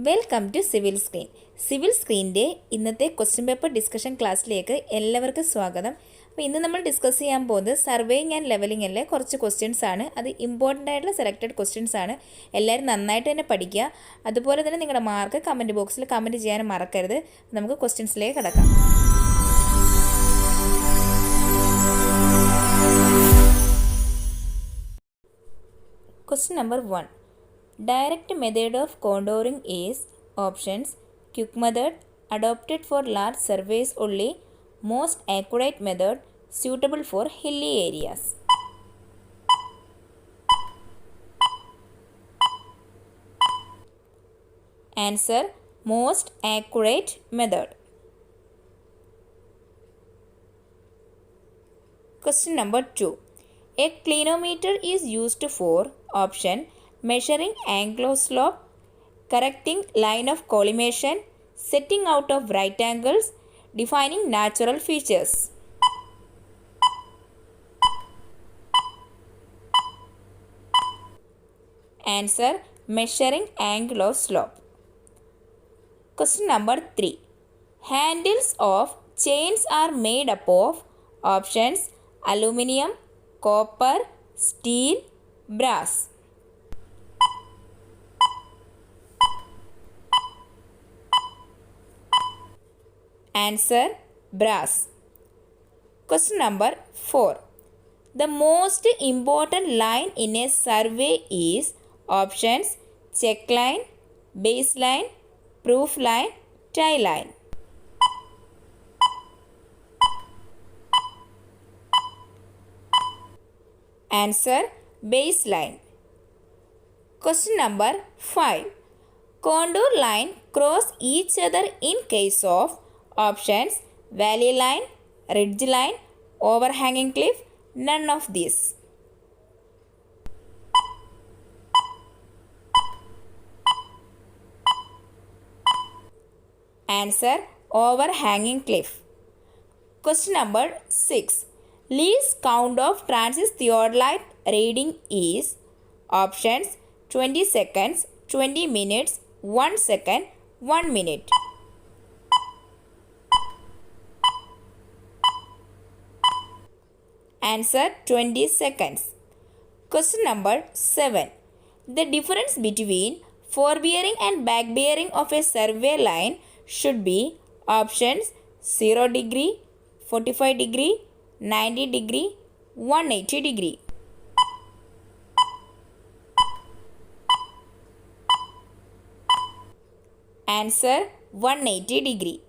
Welcome to civil screen. Civil സ്ക്രീനിൻ്റെ ഇന്നത്തെ question paper discussion ക്ലാസ്സിലേക്ക് എല്ലാവർക്കും സ്വാഗതം. അപ്പോൾ ഇന്ന് നമ്മൾ ഡിസ്കസ് ചെയ്യാൻ പോകുന്നത് സർവേയിങ് ആൻഡ് ലെവലിങ്ങിലെ കുറച്ച് ക്വസ്റ്റ്യൻസ് ആണ്. അത് ഇമ്പോർട്ടൻ്റ് ആയിട്ടുള്ള സെലക്റ്റഡ് ക്വസ്റ്റ്യൻസ് ആണ്. എല്ലാവരും നന്നായിട്ട് തന്നെ പഠിക്കുക. അതുപോലെ തന്നെ നിങ്ങളുടെ മാർക്ക് കമൻറ്റ് ബോക്സിൽ കമൻറ്റ് ചെയ്യാനും മറക്കരുത്. നമുക്ക് ക്വസ്റ്റ്യൻസിലേക്ക് കിടക്കാം. Question number 1. Direct method of contouring is options: quick method, adopted for large surveys only, most accurate method, suitable for hilly areas. Answer: most accurate method. Question number 2. A clinometer is used for option: measuring angular slope, correcting line of collimation, setting out of right angles, defining natural features. Answer: measuring angular slope. Question number 3. Handles of chains are made up of options: aluminium, copper, steel, brass. Answer: brass. Question number 4. The most important line in a survey is options: check line, baseline, proof line, tie line. Answer: baseline. Question number 5. Contour line cross each other in case of options: valley line, ridge line, overhanging cliff, none of these. Answer: overhanging cliff. Question number 6. Least count of transient theodolite reading is options: 20 seconds, 20 minutes, 1 second, 1 minute. Answer: 20 seconds. Question number 7. The difference between forebearing and backbearing of a survey line should be options: 0 degree, 45 degree, 90 degree, 180 degree. Answer: 180 degree.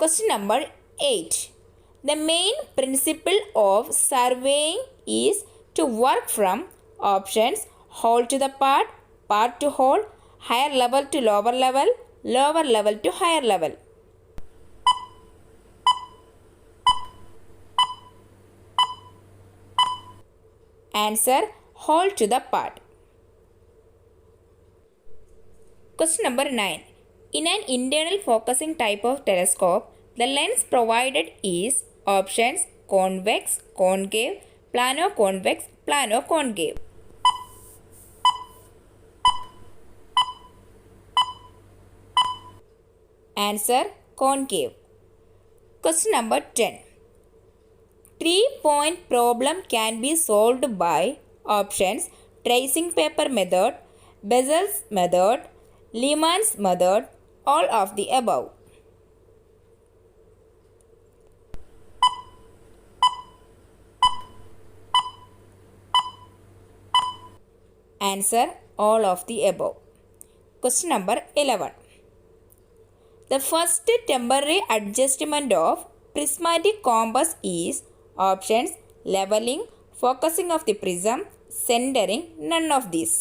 Question number 8. The main principle of surveying is to work from options: whole to the part, part to whole, higher level to lower level, lower level to higher level. Answer: whole to the part. Question number 9. In an internal focusing type of telescope, the lens provided is options: convex, concave, plano-convex, plano-concave. Answer: concave. Question number 10. 3-point problem can be solved by options: tracing paper method, Bessel's method, Lyman's method, all of the above. Answer: all of the above. Question number 11. The first temporary adjustment of prismatic compass is options: leveling, focusing of the prism, centering, none of these.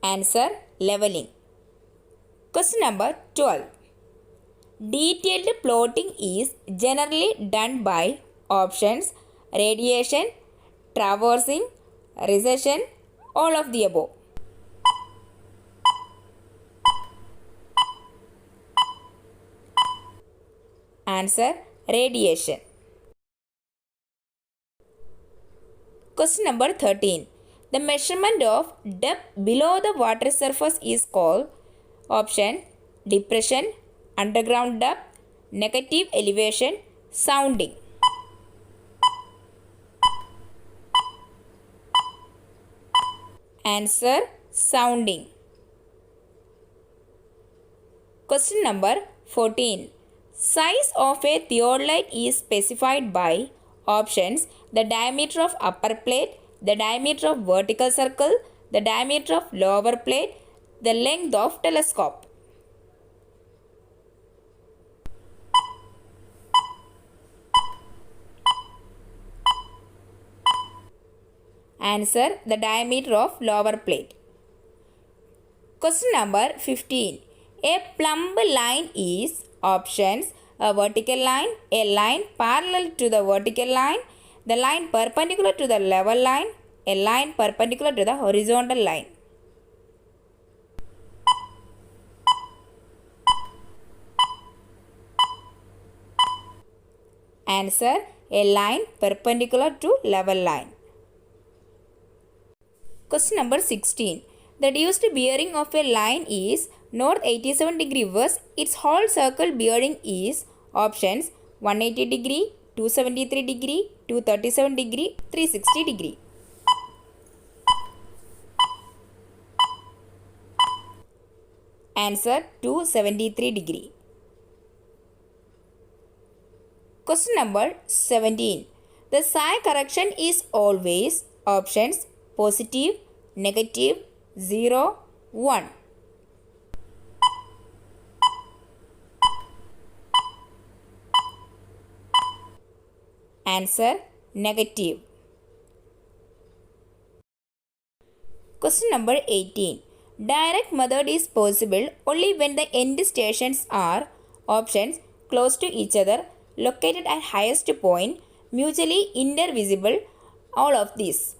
Answer: leveling. Question number 12. Detailed plotting is generally done by options: radiation, traversing, recession, all of the above. Answer: radiation. Question number 13. The measurement of depth below the water surface is called option depression, underground depth, negative elevation, sounding. Answer sounding. Question number 14. Size of a theodolite is specified by options the diameter of upper plate, the diameter of vertical circle, the diameter of lower plate, the length of telescope. Answer the diameter of lower plate. Question number 15. A plumb line is options a vertical line, a line parallel to the vertical line, the line perpendicular to the level line, a line perpendicular to the horizontal line. Answer a line perpendicular to level line. Question number 16. The reduced bearing of a line is north 87 degree versus its whole circle bearing is options 180 degree, 273 degree, 237 degree, 360 degree. Answer 273 degree. Question number 17. The psi correction is always options positive, negative, 0, 1. Answer negative. Question number 18. Direct method is possible only when the end stations are options close to each other, located at highest point, mutually indivisible, all of these.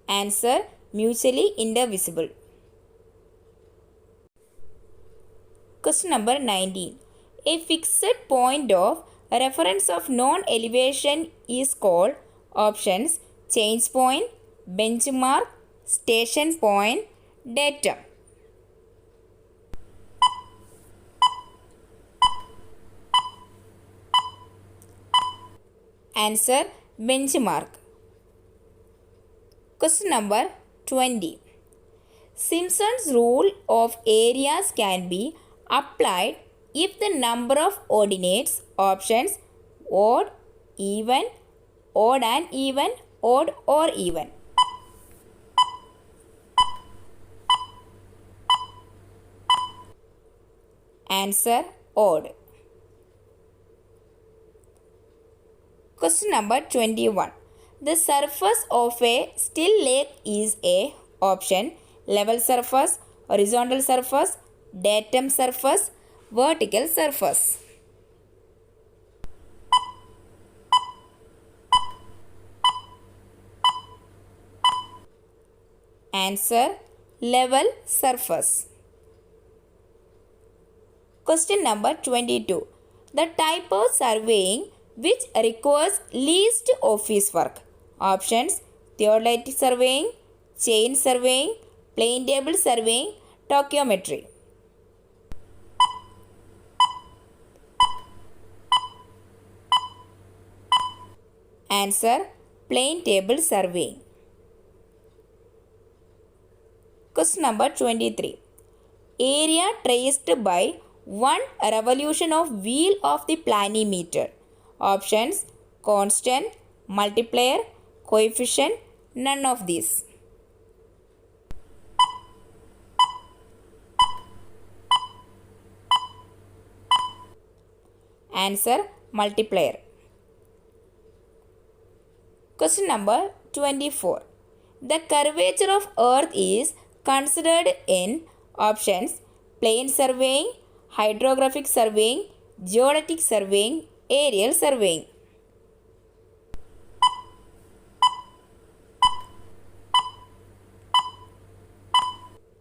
Answer mutually indivisible. Question number 19. A fixed point of reference of known elevation is called options change point, benchmark, station point, datum. Answer benchmark. Question number 20. Simpson's rule of areas can be applied if the number of ordinates options odd, even, odd and even, odd or even. Answer odd. Question number 21. The surface of a still lake is a option level surface, horizontal surface, datum surface, vertical surface. Answer level surface. Question number 22. The type of surveying which requires least office work. Options theodolite surveying, chain surveying, plane table surveying, tachyometry. Answer plane table surveying. Question number 23. Area traced by one revolution of wheel of the planimeter. Options constant, multiplier, coefficient, none of these. Answer multiplier. Question number 24. The curvature of earth is considered in options plane surveying, hydrographic surveying, geodetic surveying, aerial surveying.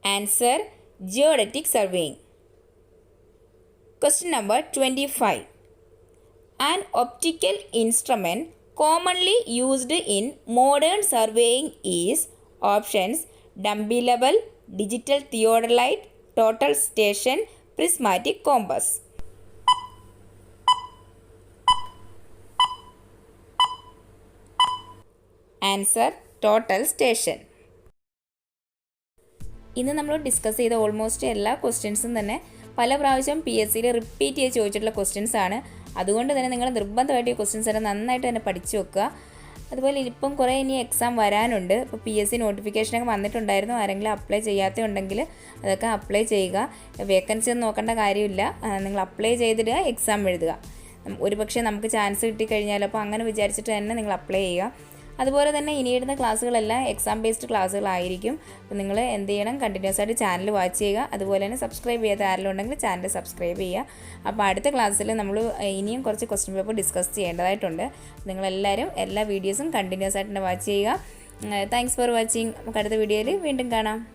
Answer geodetic surveying. Question number 25. An optical instrument commonly used in modern surveying is options dummy level, digital theodolite, total station, prismatic compass. Answer total station. ഇന്ന് നമ്മൾ discuss ചെയ്ത almost എല്ലാ ക്വസ്റ്റ്യൻസും തന്നെ പല പ്രാവശ്യം PSCയിൽ repeat ചെയ്ത് ചോദിച്ചിട്ടുള്ള ക്വസ്റ്റ്യൻസ് ആണ്. അതുകൊണ്ട് തന്നെ നിങ്ങൾ നിർബന്ധമായിട്ട് ഈ ക്വസ്റ്റ്യൻസ് എല്ലാം നന്നായിട്ട് തന്നെ പഠിച്ചു വെക്കുക. അതുപോലെ ഇപ്പം കുറേ ഇനി എക്സാം വരാനുണ്ട്. ഇപ്പോൾ PSC നോട്ടിഫിക്കേഷനൊക്കെ വന്നിട്ടുണ്ടായിരുന്നു. ആരെങ്കിലും അപ്ലൈ ചെയ്യാത്തതുണ്ടെങ്കിൽ അതൊക്കെ അപ്ലൈ ചെയ്യുക. വേക്കൻസി ഒന്നും നോക്കേണ്ട കാര്യമില്ല. നിങ്ങൾ അപ്ലൈ ചെയ്തിടുക, എക്സാം എഴുതുക. ഒരു പക്ഷേ നമുക്ക് ചാൻസ് കിട്ടിക്കഴിഞ്ഞാൽ അപ്പോൾ അങ്ങനെ വിചാരിച്ചിട്ട് തന്നെ നിങ്ങൾ അപ്ലൈ ചെയ്യുക. അതുപോലെ തന്നെ ഇനിയിടുന്ന ക്ലാസ്സുകളെല്ലാം എക്സാം ബേസ്ഡ് ക്ലാസ്സുകളായിരിക്കും. അപ്പോൾ നിങ്ങൾ എന്ത് ചെയ്യണം, കണ്ടിന്യൂസ് ആയിട്ട് ചാനൽ വാച്ച് ചെയ്യുക. അതുപോലെ തന്നെ സബ്സ്ക്രൈബ് ചെയ്യാത്ത ആരെങ്കിലും ഉണ്ടെങ്കിൽ ചാനൽ സബ്സ്ക്രൈബ് ചെയ്യുക. അപ്പോൾ അടുത്ത ക്ലാസ്സിൽ നമ്മൾ ഇനിയും കുറച്ച് ക്വസ്റ്റ്യൻ പേപ്പർ ഡിസ്കസ് ചെയ്യേണ്ടതായിട്ടുണ്ട്. നിങ്ങളെല്ലാവരും എല്ലാ വീഡിയോസും കണ്ടിന്യൂസ് ആയിട്ട് തന്നെ വാച്ച് ചെയ്യുക. Thanks for watching. നമുക്ക് അടുത്ത വീഡിയോയിൽ വീണ്ടും കാണാം.